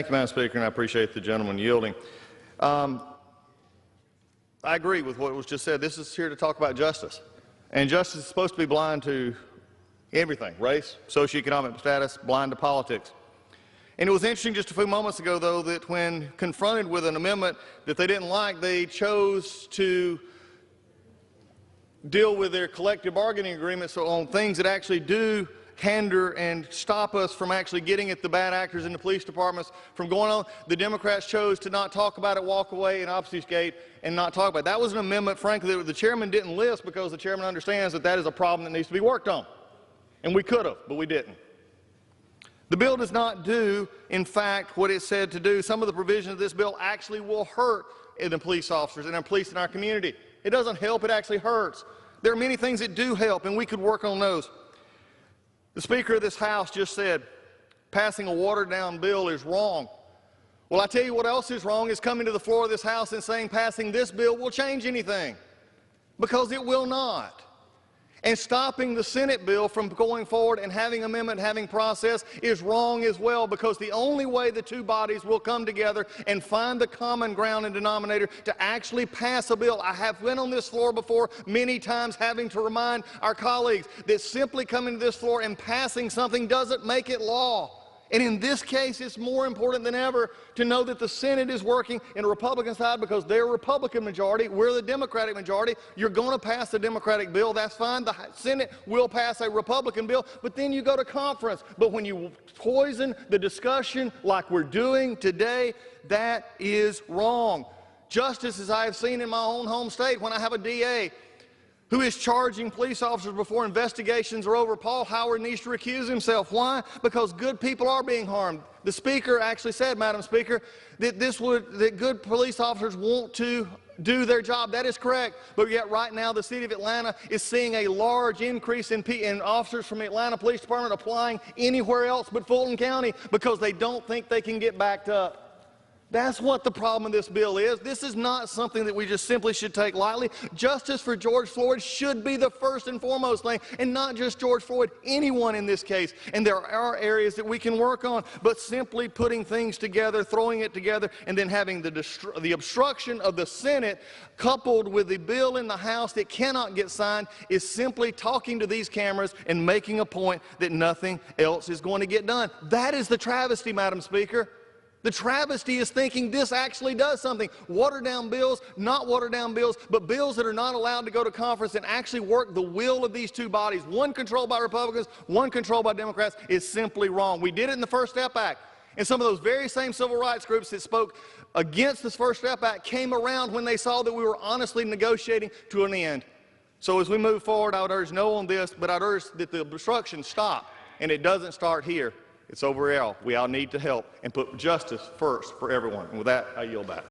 Thank you, Madam Speaker, and I appreciate the gentleman yielding. I agree with what was just said. This is here to talk about justice. And justice is supposed to be blind to everything, race, socioeconomic status, blind to politics. And it was interesting just a few moments ago, though, that when confronted with an amendment that they didn't like, they chose to deal with their collective bargaining agreements on things that actually do hinder and stop us from actually getting at the bad actors in the police departments from going on. The Democrats chose to not talk about it, walk away, and obfuscate and not talk about it. That was an amendment, frankly, that the chairman didn't list because the chairman understands that that is a problem that needs to be worked on. And we could have, but we didn't. The bill does not do, in fact, what it said to do. Some of the provisions of this bill actually will hurt the police officers and the police in our community. It doesn't help, it actually hurts. There are many things that do help, and we could work on those. The Speaker of this House just said passing a watered-down bill is wrong. Well, I tell you what else is wrong is coming to the floor of this House and saying passing this bill will change anything, because it will not. And stopping the Senate bill from going forward and having amendment, having process is wrong as well, because the only way the two bodies will come together and find the common ground and denominator to actually pass a bill. I have been on this floor before many times having to remind our colleagues that simply coming to this floor and passing something doesn't make it law. And in this case, it's more important than ever to know that the Senate is working in a Republican side because they're a Republican majority. We're the Democratic majority. You're going to pass a Democratic bill. That's fine. The Senate will pass a Republican bill, but then you go to conference. But when you poison the discussion like we're doing today, that is wrong. Justice, as I have seen in my own home state, when I have a DA who is charging police officers before investigations are over, Paul Howard needs to recuse himself. Why? Because good people are being harmed. The Speaker actually said, Madam Speaker, that that good police officers want to do their job. That is correct. But yet right now the City of Atlanta is seeing a large increase in officers from the Atlanta Police Department applying anywhere else but Fulton County because they don't think they can get backed up. That's what the problem of this bill is. This is not something that we just simply should take lightly. Justice for George Floyd should be the first and foremost thing, and not just George Floyd, anyone in this case. And there are areas that we can work on, but simply putting things together, throwing it together, and then having the obstruction of the Senate coupled with the bill in the House that cannot get signed is simply talking to these cameras and making a point that nothing else is going to get done. That is the travesty, Madam Speaker. The travesty is thinking this actually does something. Watered down bills, not watered down bills, but bills that are not allowed to go to conference and actually work the will of these two bodies, one controlled by Republicans, one controlled by Democrats, is simply wrong. We did it in the First Step Act. And some of those very same civil rights groups that spoke against this First Step Act came around when they saw that we were honestly negotiating to an end. So as we move forward, I would urge no on this, but I'd urge that the obstruction stop, and it doesn't start here. It's over all. We all need to help and put justice first for everyone. And with that, I yield back.